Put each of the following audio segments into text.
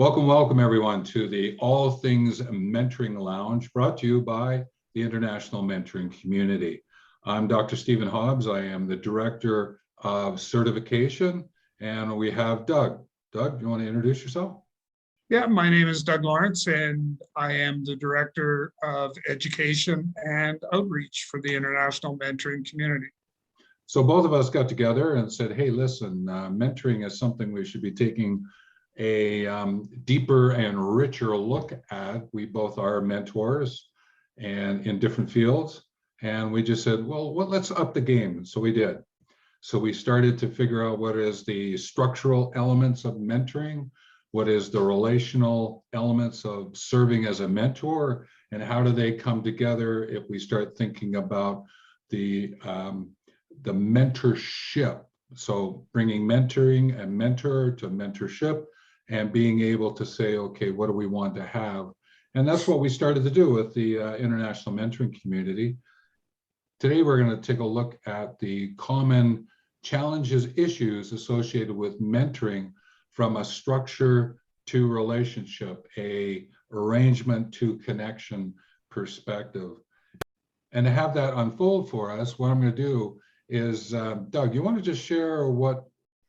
Welcome everyone to the All Things Mentoring Lounge brought to you by the International Mentoring Community. I'm Dr. Stephen Hobbs. I am the Director of Certification, and we have Doug. Doug, you want to introduce yourself? Yeah, my name is Doug Lawrence, and I am the Director of Education and Outreach for the International Mentoring Community. So both of us got together and said, hey, listen, mentoring is something we should be taking a deeper and richer look at. We both are mentors and in different fields. And we just said, well, let's up the game. So we did. So we started to figure out what is the structural elements of mentoring, what is the relational elements of serving as a mentor, and how do they come together if we start thinking about the mentorship. So bringing mentoring and mentor to mentorship, and being able to say, okay, what do we want to have? And that's what we started to do with the International Mentoring Community. Today, we're going to take a look at the common challenges, issues associated with mentoring from a structure to relationship, a arrangement to connection perspective. And to have that unfold for us, what I'm going to do is, Doug, you want to just share what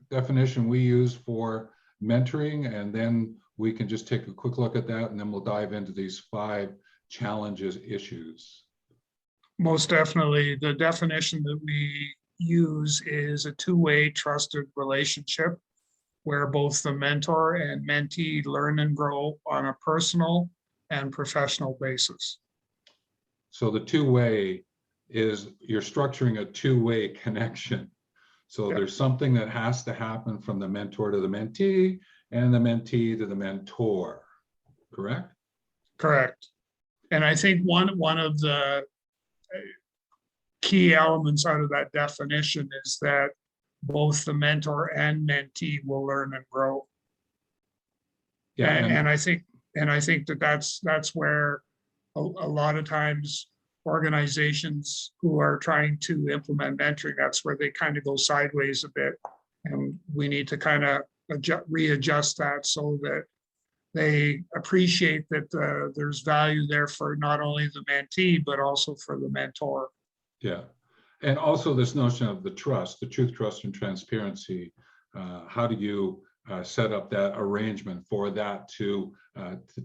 definition we use for mentoring, and then we can just take a quick look at that, and then we'll dive into these 5 challenges, issues. Most definitely. The definition that we use is a two-way trusted relationship where both the mentor and mentee learn and grow on a personal and professional basis. So the two-way is you're structuring a two-way connection. So there's something that has to happen from the mentor to the mentee and the mentee to the mentor, correct? Correct. And I think one of the key elements out of that definition is that both the mentor and mentee will learn and grow. Yeah, and I think that's where a lot of times organizations who are trying to implement mentoring, that's where they kind of go sideways a bit, and we need to kind of readjust that so that they appreciate that there's value there for not only the mentee but also for the mentor. Yeah, and also this notion of the trust, the truth, trust, and transparency. How do you set up that arrangement for that to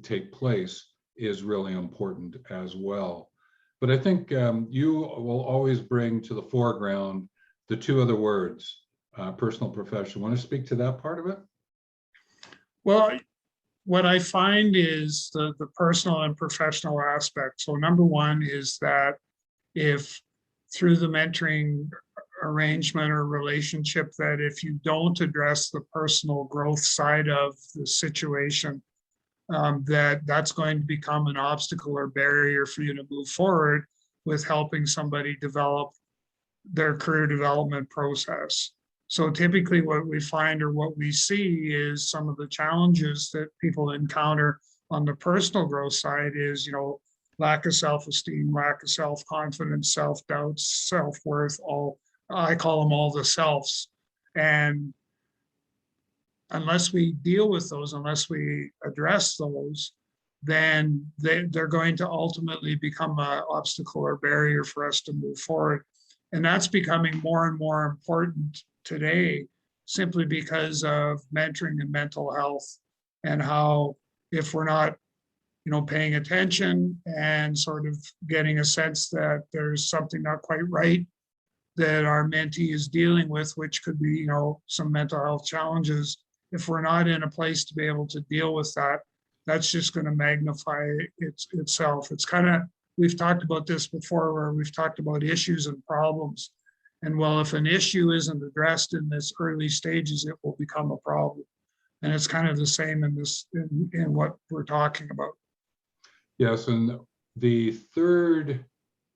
take place is really important as well. But I think you will always bring to the foreground the 2 other words, personal, professional. Want to speak to that part of it? Well, what I find is the personal and professional aspect. So number one is that if through the mentoring arrangement or relationship, that if you don't address the personal growth side of the situation, that's going to become an obstacle or barrier for you to move forward with helping somebody develop their career development process. So typically what we find or what we see is some of the challenges that people encounter on the personal growth side is, lack of self-esteem, lack of self-confidence, self-doubt, self-worth, I call them all the selves. And unless we deal with those, unless we address those, then they're going to ultimately become an obstacle or barrier for us to move forward. And that's becoming more and more important today, simply because of mentoring and mental health, and how if we're not, paying attention and sort of getting a sense that there's something not quite right that our mentee is dealing with, which could be, some mental health challenges. If we're not in a place to be able to deal with that, that's just going to magnify itself. It's kind of, we've talked about this before, where we've talked about issues and problems. And well, if an issue isn't addressed in this early stages, it will become a problem. And it's kind of the same in what we're talking about. Yes, and the 3rd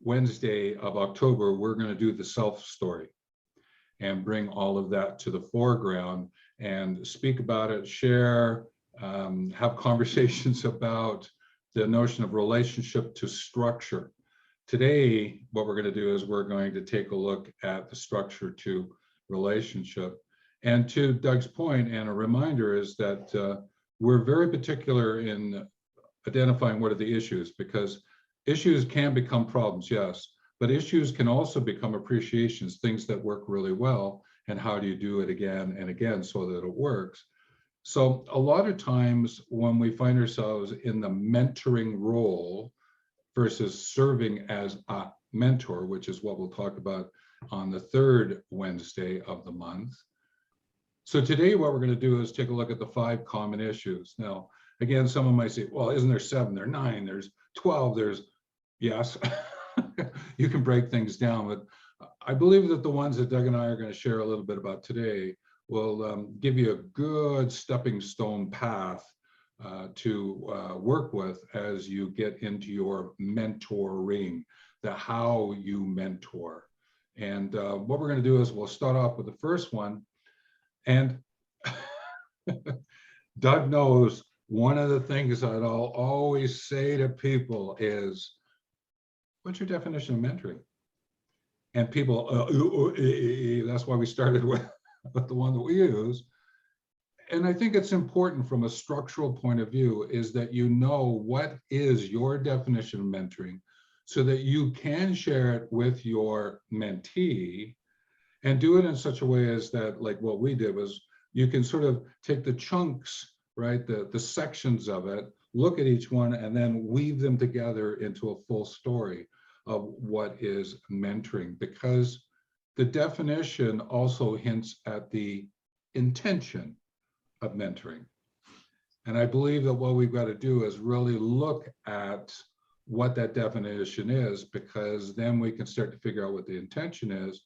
Wednesday of October, we're going to do the self story and bring all of that to the foreground and speak about it, share, have conversations about the notion of relationship to structure. Today, what we're going to do is we're going to take a look at the structure to relationship. And to Doug's point, and a reminder, is that we're very particular in identifying what are the issues, because issues can become problems, yes, but issues can also become appreciations, things that work really well, and how do you do it again and again so that it works. So a lot of times when we find ourselves in the mentoring role versus serving as a mentor, which is what we'll talk about on the third Wednesday of the month. So today what we're going to do is take a look at the 5 common issues. Now, again, someone might say, well, isn't there 7, there are 9, there's 12, there's, yes, you can break things down, but I believe that the ones that Doug and I are going to share a little bit about today will give you a good stepping stone path to work with as you get into your mentoring, the how you mentor. And what we're going to do is we'll start off with the first one. And Doug knows one of the things that I'll always say to people is, what's your definition of mentoring? And people, that's why we started with the one that we use. And I think it's important from a structural point of view is that you know what is your definition of mentoring so that you can share it with your mentee and do it in such a way as that, like what we did was you can sort of take the chunks, right, the sections of it, look at each one and then weave them together into a full story of what is mentoring, because the definition also hints at the intention of mentoring. And I believe that what we've got to do is really look at what that definition is, because then we can start to figure out what the intention is.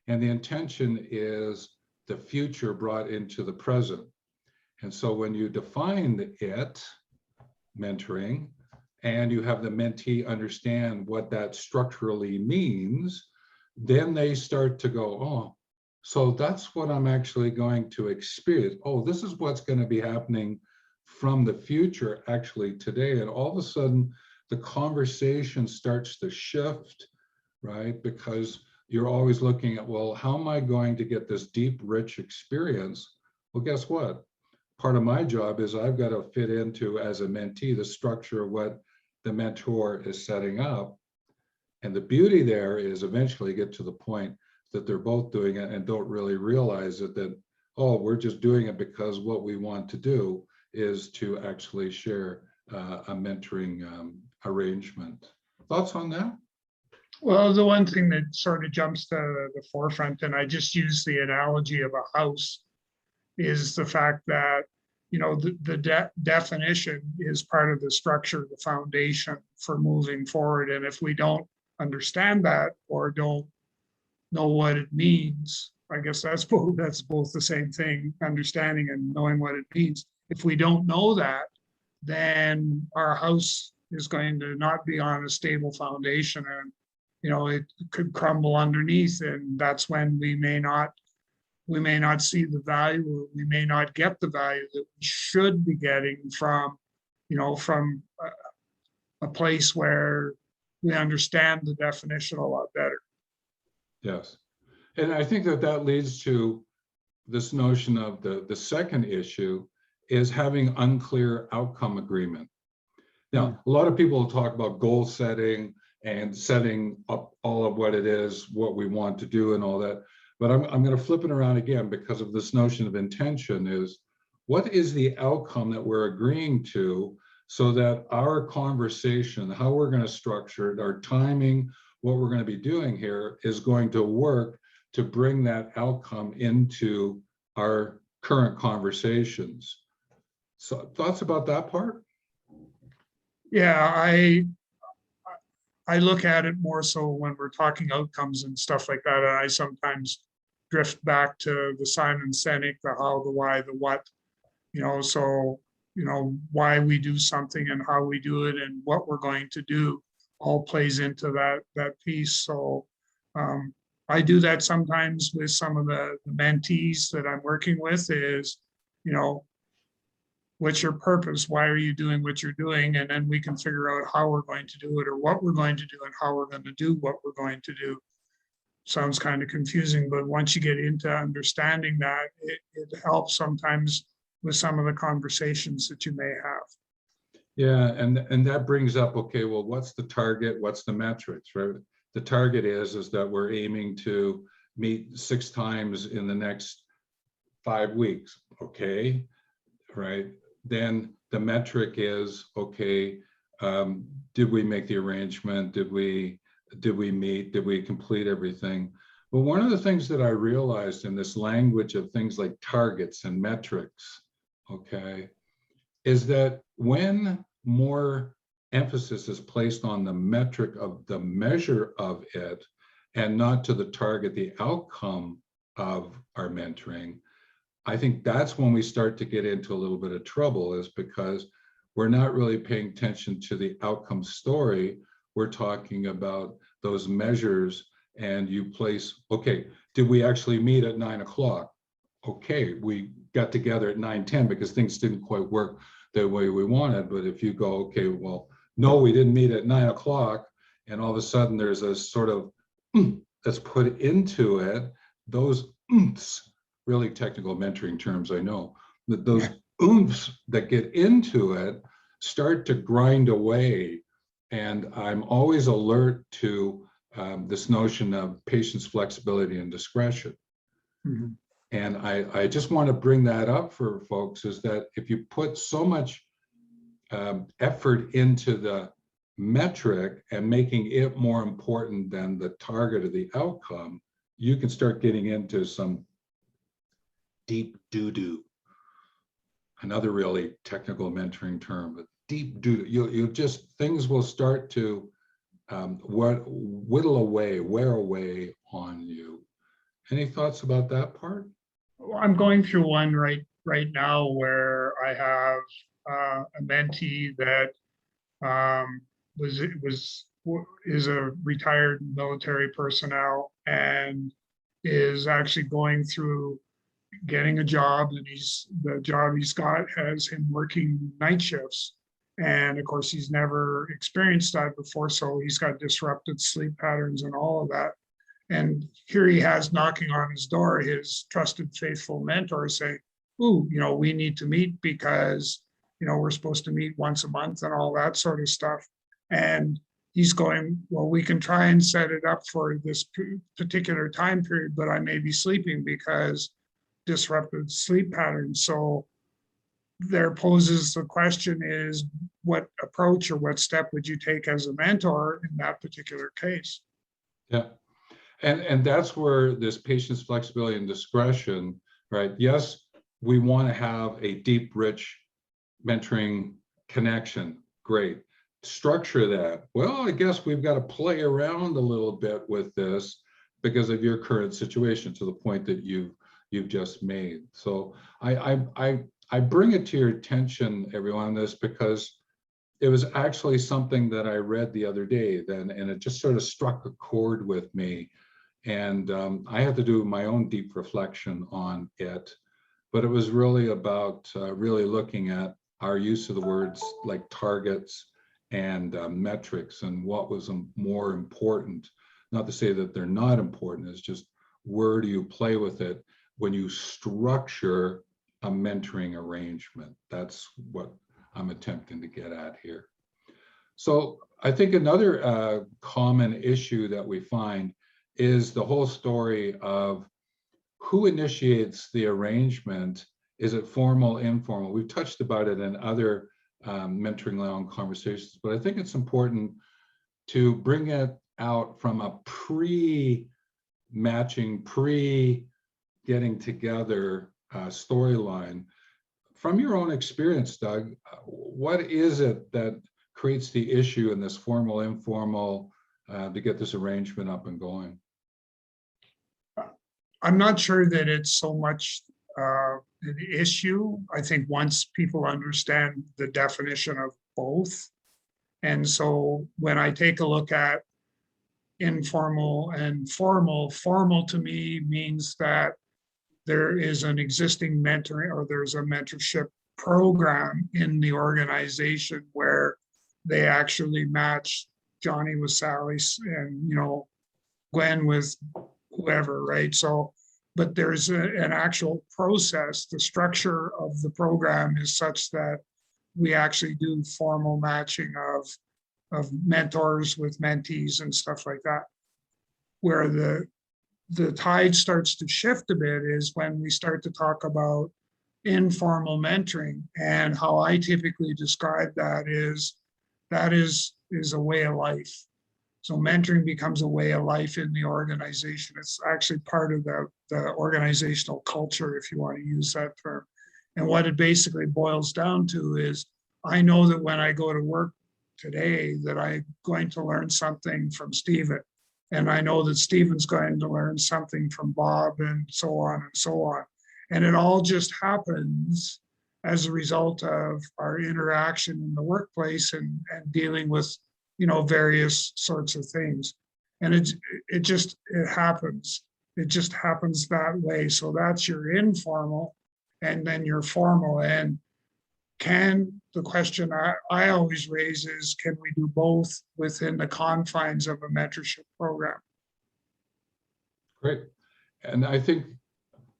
And the intention is the future brought into the present. And so when you define it, mentoring, and you have the mentee understand what that structurally means, then they start to go, oh, so that's what I'm actually going to experience. Oh, this is what's going to be happening from the future actually today. And all of a sudden, the conversation starts to shift, right? Because you're always looking at, well, how am I going to get this deep, rich experience? Well, guess what? Part of my job is I've got to fit into, as a mentee, the structure of what the mentor is setting up. And the beauty there is eventually get to the point that they're both doing it and don't really realize it, that, oh, we're just doing it because what we want to do is to actually share a mentoring arrangement. Thoughts on that? Well, the one thing that sort of jumps to the forefront, and I just use the analogy of a house, is the fact that, you know, the definition is part of the structure, the foundation for moving forward. And if we don't understand that or don't know what it means, I guess that's both the same thing, understanding and knowing what it means. If we don't know that, then our house is going to not be on a stable foundation, and, you know, it could crumble underneath. And that's when we may not see the value, or we may not get the value that we should be getting from, you know, from a place where we understand the definition a lot better. Yes. And I think that that leads to this notion of the second issue is having unclear outcome agreement. Now, a lot of people talk about goal setting and setting up all of what it is, what we want to do and all that. But I'm going to flip it around again because of this notion of intention is, what is the outcome that we're agreeing to so that our conversation, how we're going to structure it, our timing, what we're going to be doing here is going to work to bring that outcome into our current conversations. So thoughts about that part? Yeah, I look at it more so when we're talking outcomes and stuff like that. I sometimes drift back to the Simon Sinek, the how, the why, the what, you know, so, you know, why we do something and how we do it and what we're going to do all plays into that piece. So I do that sometimes with some of the mentees that I'm working with is, you know, what's your purpose? Why are you doing what you're doing? And then we can figure out how we're going to do it, or what we're going to do and how we're going to do what we're going to do. Sounds kind of confusing, but once you get into understanding that, it helps sometimes with some of the conversations that you may have. Yeah, and that brings up, okay, well, what's the target? What's the metrics, right? The target is that we're aiming to meet 6 times in the next 5 weeks, okay, right? Then the metric is, okay, did we make the arrangement? Did we meet? Did we complete everything? But one of the things that I realized in this language of things like targets and metrics, okay, is that when more emphasis is placed on the metric of the measure of it and not to the target, the outcome of our mentoring, I think that's when we start to get into a little bit of trouble, is because we're not really paying attention to the outcome story. We're talking about those measures, and you place, okay, did we actually meet at 9 o'clock? Okay, we got together at 9:10 because things didn't quite work the way we wanted. But if you go, okay, well, no, we didn't meet at 9 o'clock, and all of a sudden there's a sort of that's put into it, those really technical mentoring terms, I know, that those oomphs that get into it start to grind away. And I'm always alert to this notion of patience, flexibility, and discretion. Mm-hmm. And I just want to bring that up for folks, is that if you put so much effort into the metric and making it more important than the target or the outcome, you can start getting into some deep doo-doo. Another really technical mentoring term, but deep doo-doo. You just, things will start to whittle away, wear away on you. Any thoughts about that part? Well, I'm going through one right now where I have a mentee that is a retired military personnel and is actually going through getting a job, and the job he's got has him working night shifts. And of course, he's never experienced that before, so he's got disrupted sleep patterns and all of that. And here he has knocking on his door, his trusted, faithful mentor saying, ooh, we need to meet because, we're supposed to meet once a month and all that sort of stuff. And he's going, well, we can try and set it up for this particular time period, but I may be sleeping because disrupted sleep patterns. So there poses the question is, what approach or what step would you take as a mentor in that particular case? Yeah. And that's where this patience, flexibility, and discretion, right? Yes, we want to have a deep, rich mentoring connection. Great. Structure that. Well, I guess we've got to play around a little bit with this because of your current situation, to the point that you've just made. So I bring it to your attention, everyone, this because it was actually something that I read the other day then, and it just sort of struck a chord with me. And I had to do my own deep reflection on it, but it was really about really looking at our use of the words like targets and metrics, and what was more important. Not to say that they're not important, it's just where do you play with it when you structure a mentoring arrangement. That's what I'm attempting to get at here. So I think another common issue that we find is the whole story of who initiates the arrangement. Is it formal, informal? We've touched about it in other mentoring long conversations, but I think it's important to bring it out from a pre-matching, pre-getting together storyline. From your own experience, Doug, what is it that creates the issue in this formal, informal to get this arrangement up and going? I'm not sure that it's so much an issue. I think once people understand the definition of both, and so when I take a look at informal and formal, formal to me means that there is an existing mentoring or there's a mentorship program in the organization where they actually match Johnny with Sally and Gwen with whoever, right? So but there's an actual process. The structure of the program is such that we actually do formal matching of mentors with mentees and stuff like that. Where the tide starts to shift a bit is when we start to talk about informal mentoring, and how I typically describe that is a way of life. So mentoring becomes a way of life in the organization. It's actually part of the organizational culture, if you want to use that term. And what it basically boils down to is, I know that when I go to work today, that I'm going to learn something from Stephen. And I know that Stephen's going to learn something from Bob, and so on and so on. And it all just happens as a result of our interaction in the workplace and dealing with, various sorts of things. And it just happens. It just happens that way. So that's your informal, and then your formal. And the question I always raise is, can we do both within the confines of a mentorship program? Great. And I think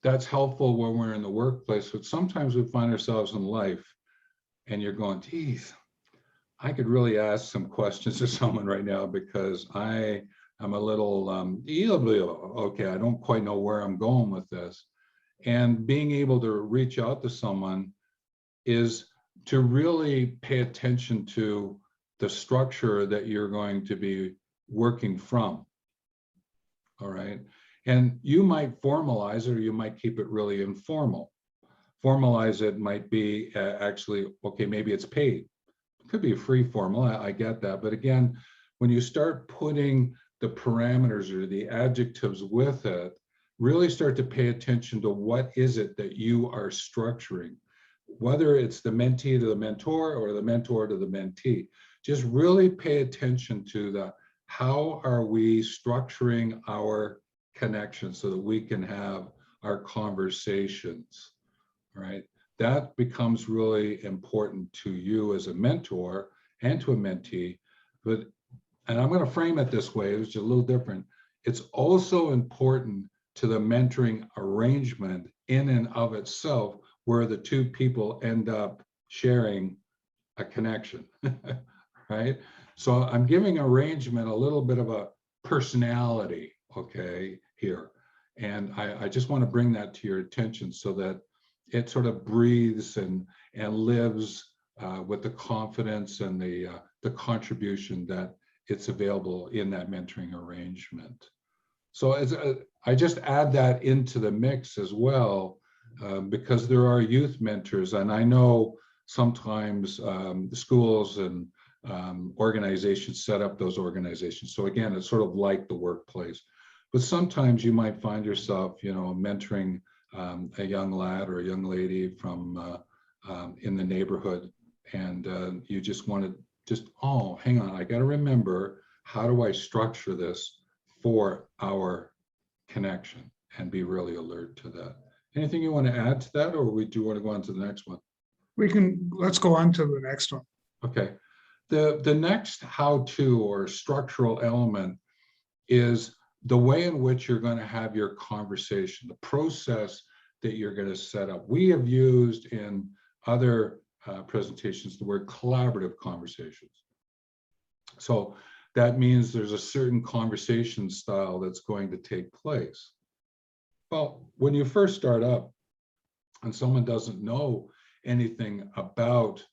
that's helpful when we're in the workplace, but sometimes we find ourselves in life and you're going, geez, I could really ask some questions to someone right now, because I am a little, okay, I don't quite know where I'm going with this. And being able to reach out to someone is to really pay attention to the structure that you're going to be working from. All right. And you might formalize it, or you might keep it really informal. Formalize it might be actually, okay, maybe it's paid. It could be a free formal, I get that. But again, when you start putting the parameters or the adjectives with it, really start to pay attention to what is it that you are structuring, whether it's the mentee to the mentor or the mentor to the mentee. Just really pay attention to how are we structuring our connection so that we can have our conversations, right? That becomes really important to you as a mentor and to a mentee. And I'm going to frame it this way, which is a little different. It's also important to the mentoring arrangement in and of itself, where the two people end up sharing a connection, right? So I'm giving arrangement a little bit of a personality, okay, here. And I just want to bring that to your attention so that it sort of breathes and lives with the confidence and the contribution that it's available in that mentoring arrangement. So I just add that into the mix as well, because there are youth mentors, and I know sometimes schools and organizations set up those organizations. So again, it's sort of like the workplace, but sometimes you might find yourself, mentoring a young lad or a young lady from in the neighborhood, and you just want to oh, hang on, I got to remember, how do I structure this for our connection, and be really alert to that. Anything you want to add to that, or do you want to go on to the next one? Let's go on to the next one. Okay. The next how-to or structural element is the way in which you're going to have your conversation, the process that you're going to set up. We have used in other presentations the word collaborative conversations. So that means there's a certain conversation style that's going to take place. Well, when you first start up and someone doesn't know anything about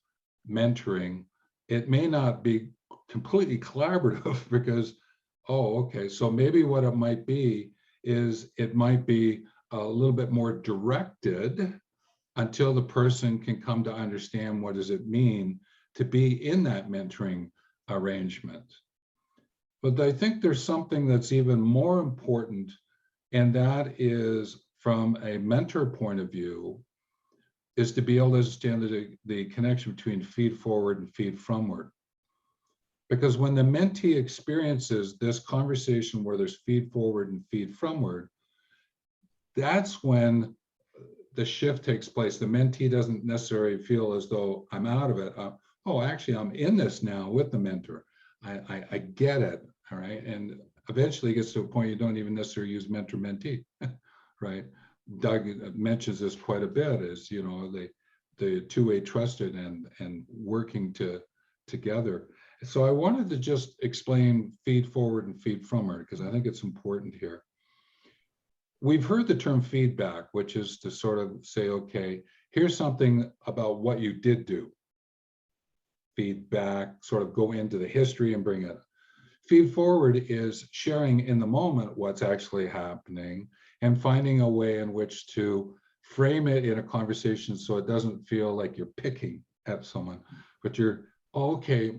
mentoring, it may not be completely collaborative because, oh, okay, so maybe what it might be is it might be a little bit more directed until the person can come to understand what does it mean to be in that mentoring arrangement. But I think there's something that's even more important, and that is, from a mentor point of view, is to be able to understand the connection between feed-forward and feed-fromward. Because when the mentee experiences this conversation where there's feed-forward and feed-fromward, that's when the shift takes place. The mentee doesn't necessarily feel as though I'm out of it. Oh, actually, I'm in this now with the mentor. I get it, all right? And eventually it gets to a point you don't even necessarily use mentor-mentee, right? Doug mentions this quite a bit, is, you know, the two-way trusted and working together. So I wanted to just explain feed forward and feed fromward, because I think it's important here. We've heard the term feedback, which is to sort of say, okay, here's something about what you did do. Feedback, sort of go into the history and bring it. Feed forward is sharing in the moment what's actually happening and finding a way in which to frame it in a conversation so it doesn't feel like you're picking at someone, but you're, okay,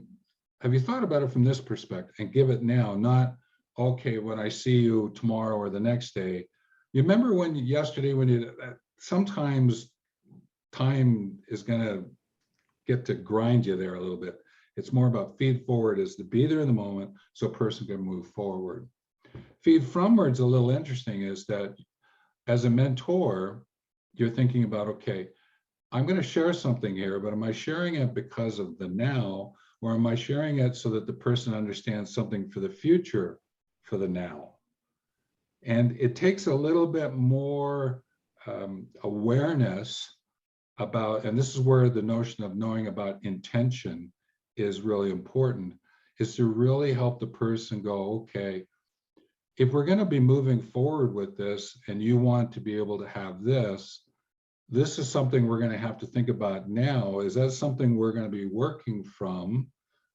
have you thought about it from this perspective, and give it now, not, okay, when I see you tomorrow or the next day. You remember when yesterday, when you, sometimes time is going to get to grind you there a little bit. It's more about feed forward, is to be there in the moment so a person can move forward. Feed fromward's a little interesting, is that as a mentor, you're thinking about, okay, I'm going to share something here, but am I sharing it because of the now, or am I sharing it so that the person understands something for the future for the now? And it takes a little bit more awareness about, and this is where the notion of knowing about intention is really important, is to really help the person go, okay, if we're going to be moving forward with this and you want to be able to have this is something we're going to have to think about now. Is that something we're going to be working from,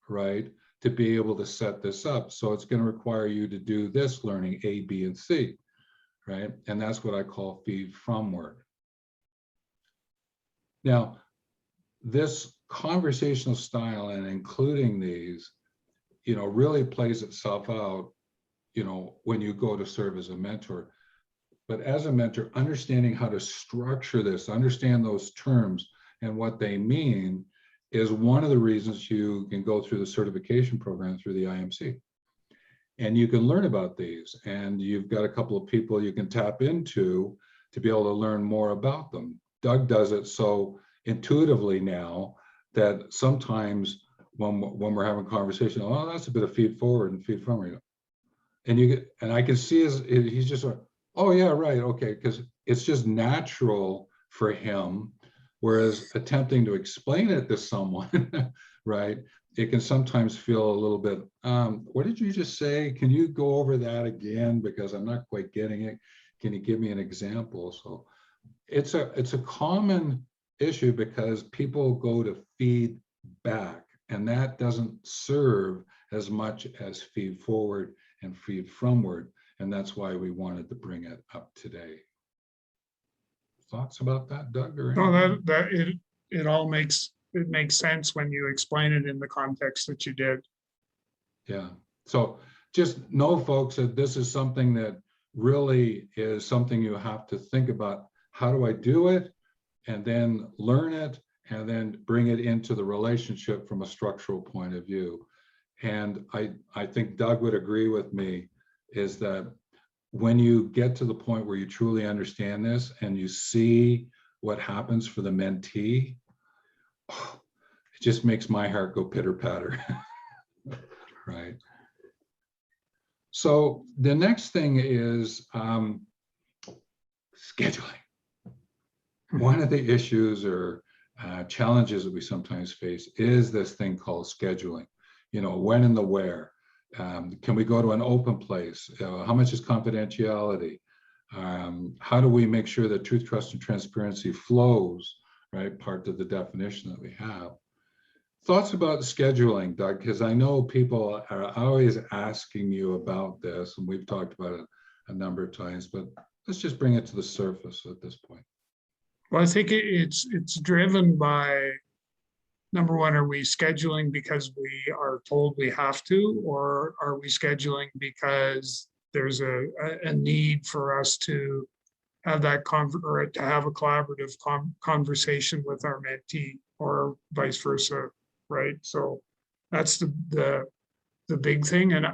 right, to be able to set this up? So it's going to require you to do this learning A, B, and C, right? And that's what I call feed fromward. Now, this conversational style and including these, you know, really plays itself out, you know, when you go to serve as a mentor. But as a mentor, understanding how to structure this, understand those terms and what they mean, is one of the reasons you can go through the certification program through the IMC. And you can learn about these, and you've got a couple of people you can tap into to be able to learn more about them. Doug does it so intuitively now that sometimes when we're having a conversation, oh, that's a bit of feed forward and feed fromward. And I can see he's just like, oh yeah, right, okay, because it's just natural for him. Whereas attempting to explain it to someone, right, it can sometimes feel a little bit, what did you just say? Can you go over that again? Because I'm not quite getting it. Can you give me an example? So it's a common issue because people go to feed back, and that doesn't serve as much as feed forward and feed fromward. And that's why we wanted to bring it up today. Thoughts about that, Doug? Or no, it all makes sense when you explain it in the context that you did. Yeah. So just know, folks, that this is something that really is something you have to think about. How do I do it? And then learn it, and then bring it into the relationship from a structural point of view. And I think Doug would agree with me, is that when you get to the point where you truly understand this and you see what happens for the mentee, it just makes my heart go pitter patter, right? So the next thing is scheduling. One of the issues or challenges that we sometimes face is this thing called scheduling. You know, when and the where. Can we go to an open place? How much is confidentiality? How do we make sure that truth, trust, and transparency flows, right? Part of the definition that we have. Thoughts about scheduling, Doug, because I know people are always asking you about this, and we've talked about it a number of times, but let's just bring it to the surface at this point. Well, I think it's driven by, number one, are we scheduling because we are told we have to, or are we scheduling because there's a need for us to have that or to have a collaborative conversation with our mentee, or vice versa, right? So that's the big thing. And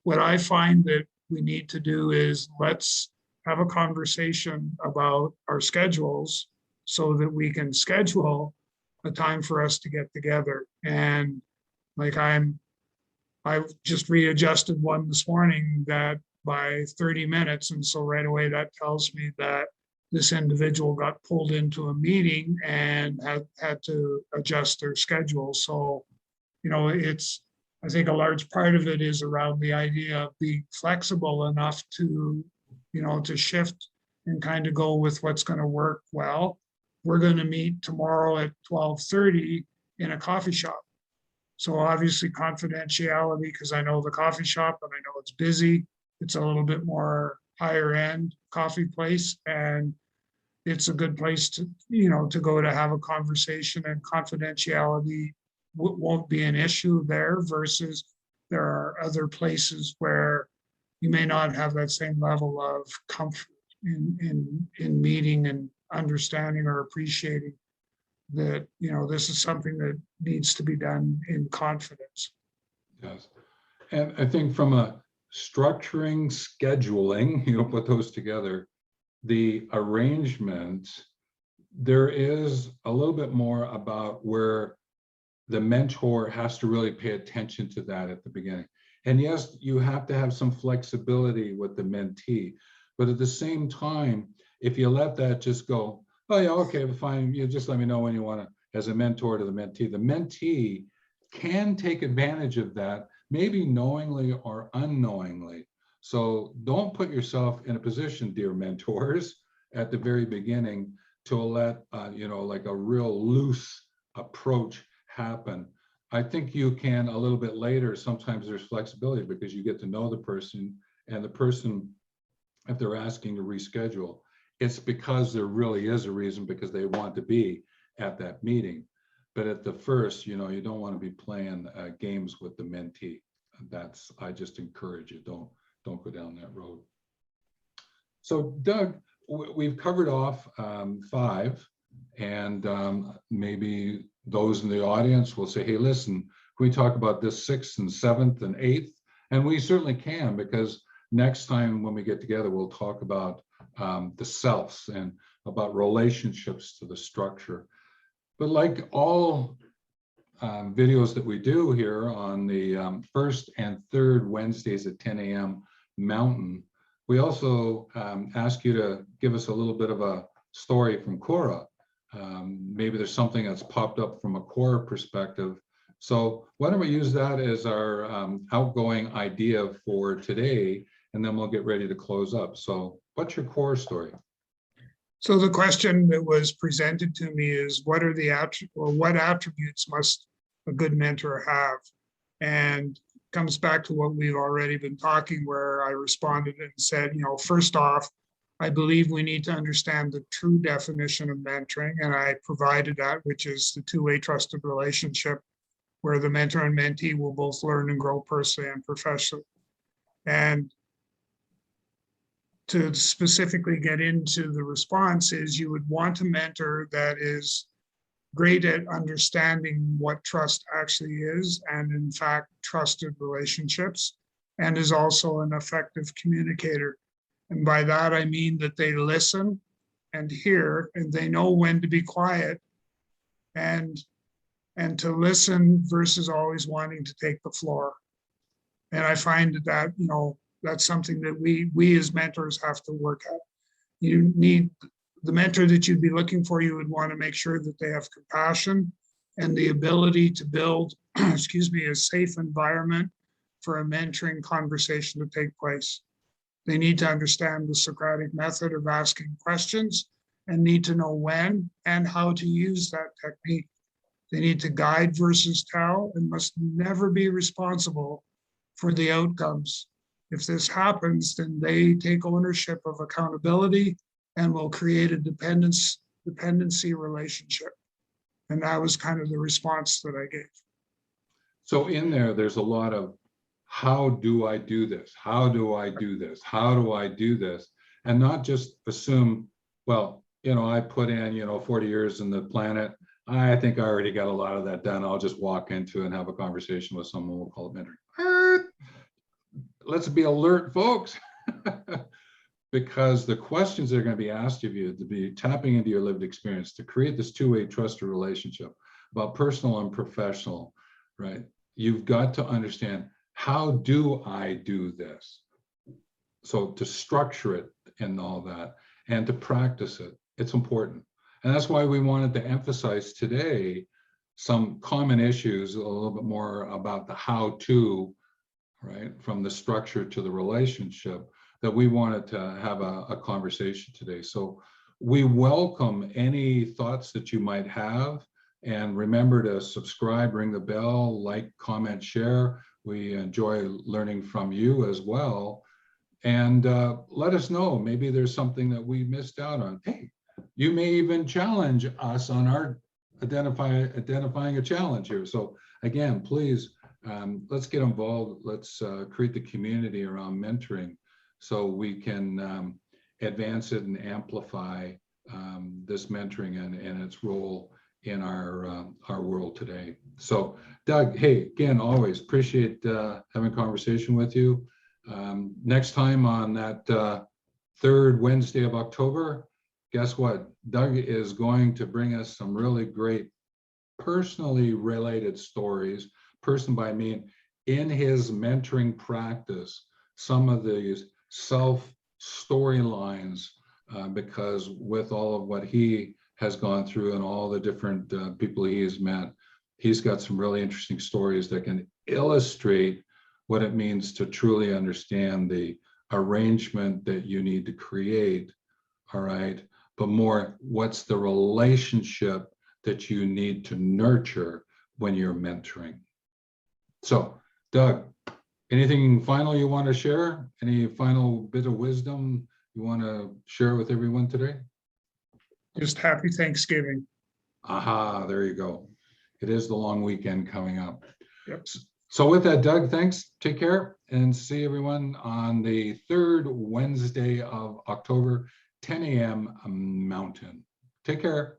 what I find that we need to do is, let's have a conversation about our schedules so that we can schedule a time for us to get together. And like I've just readjusted one this morning that by 30 minutes. And so right away, that tells me that this individual got pulled into a meeting and had to adjust their schedule. So, I think a large part of it is around the idea of being flexible enough to, to shift and kind of go with what's going to work well. We're going to meet tomorrow at 12:30 in a coffee shop. So obviously confidentiality, because I know the coffee shop and I know it's busy. It's a little bit more higher end coffee place, and it's a good place to, to go to have a conversation, and confidentiality won't be an issue there, versus there are other places where you may not have that same level of comfort in meeting and understanding or appreciating that, this is something that needs to be done in confidence. Yes. And I think from a structuring, scheduling, put those together, the arrangement, there is a little bit more about where the mentor has to really pay attention to that at the beginning. And yes, you have to have some flexibility with the mentee, but at the same time, if you let that just go, oh yeah, okay, fine, you just let me know when you want to, as a mentor to the mentee can take advantage of that, maybe knowingly or unknowingly. So don't put yourself in a position, dear mentors, at the very beginning to let, like a real loose approach happen. I think you can a little bit later, sometimes there's flexibility because you get to know the person, and the person, if they're asking to reschedule, it's because there really is a reason, because they want to be at that meeting. But at the first, you don't want to be playing games with the mentee. I just encourage you, don't go down that road. So Doug, we've covered off 5, and maybe those in the audience will say, hey, listen, can we talk about this 6th and 7th and 8th? And we certainly can, because next time when we get together, we'll talk about the selves and about relationships to the structure. But like all videos that we do here on the 1st and 3rd Wednesdays at 10 a.m. Mountain, we also ask you to give us a little bit of a story from Quora. Maybe there's something that's popped up from a Quora perspective. So why don't we use that as our outgoing idea for today, and then we'll get ready to close up. So what's your Quora story? So the question that was presented to me is, what attributes must a good mentor have? And comes back to what we've already been talking, where I responded and said, first off, I believe we need to understand the true definition of mentoring. And I provided that, which is the two-way trusted relationship where the mentor and mentee will both learn and grow personally and professionally. And to specifically get into the response is, you would want a mentor that is great at understanding what trust actually is, and in fact, trusted relationships, and is also an effective communicator. And by that, I mean that they listen and hear, and they know when to be quiet, and to listen versus always wanting to take the floor. And I find that, that's something that we as mentors have to work at. You need the mentor that you'd be looking for. You would want to make sure that they have compassion and the ability to build, a safe environment for a mentoring conversation to take place. They need to understand the Socratic method of asking questions and need to know when and how to use that technique. They need to guide versus tell, and must never be responsible for the outcomes. If this happens, then they take ownership of accountability and will create a dependency relationship. And that was kind of the response that I gave. So in there's a lot of, how do I do this? How do I do this? How do I do this? And not just assume, well, I put in, 40 years in the planet. I think I already got a lot of that done. I'll just walk into and have a conversation with someone. We'll call it mentoring. Let's be alert, folks. Because the questions that are going to be asked of you, to be tapping into your lived experience, to create this two-way trusted relationship about personal and professional, right? You've got to understand, how do I do this? So to structure it and all that, and to practice it, it's important. And that's why we wanted to emphasize today some common issues, a little bit more about the how-to, right, from the structure to the relationship, that we wanted to have a conversation today. So we welcome any thoughts that you might have. And remember to subscribe, ring the bell, like, comment, share. We enjoy learning from you as well. And let us know, maybe there's something that we missed out on. Hey, you may even challenge us on our identifying a challenge here. So again, please, let's get involved. Let's create the community around mentoring so we can advance it and amplify this mentoring and its role in our world today. So Doug, hey, again, always appreciate having a conversation with you. Next time on that third Wednesday of October, guess what? Doug is going to bring us some really great personally related stories, person by me, in his mentoring practice, some of these self storylines, because with all of what he has gone through and all the different people he has met, he's got some really interesting stories that can illustrate what it means to truly understand the arrangement that you need to create, all right? But more, what's the relationship that you need to nurture when you're mentoring? So, Doug, anything final you want to share? Any final bit of wisdom you want to share with everyone today? Just happy Thanksgiving. Aha, there you go. It is the long weekend coming up. Yep. So with that, Doug, thanks. Take care and see everyone on the third Wednesday of October, 10 a.m. Mountain. Take care.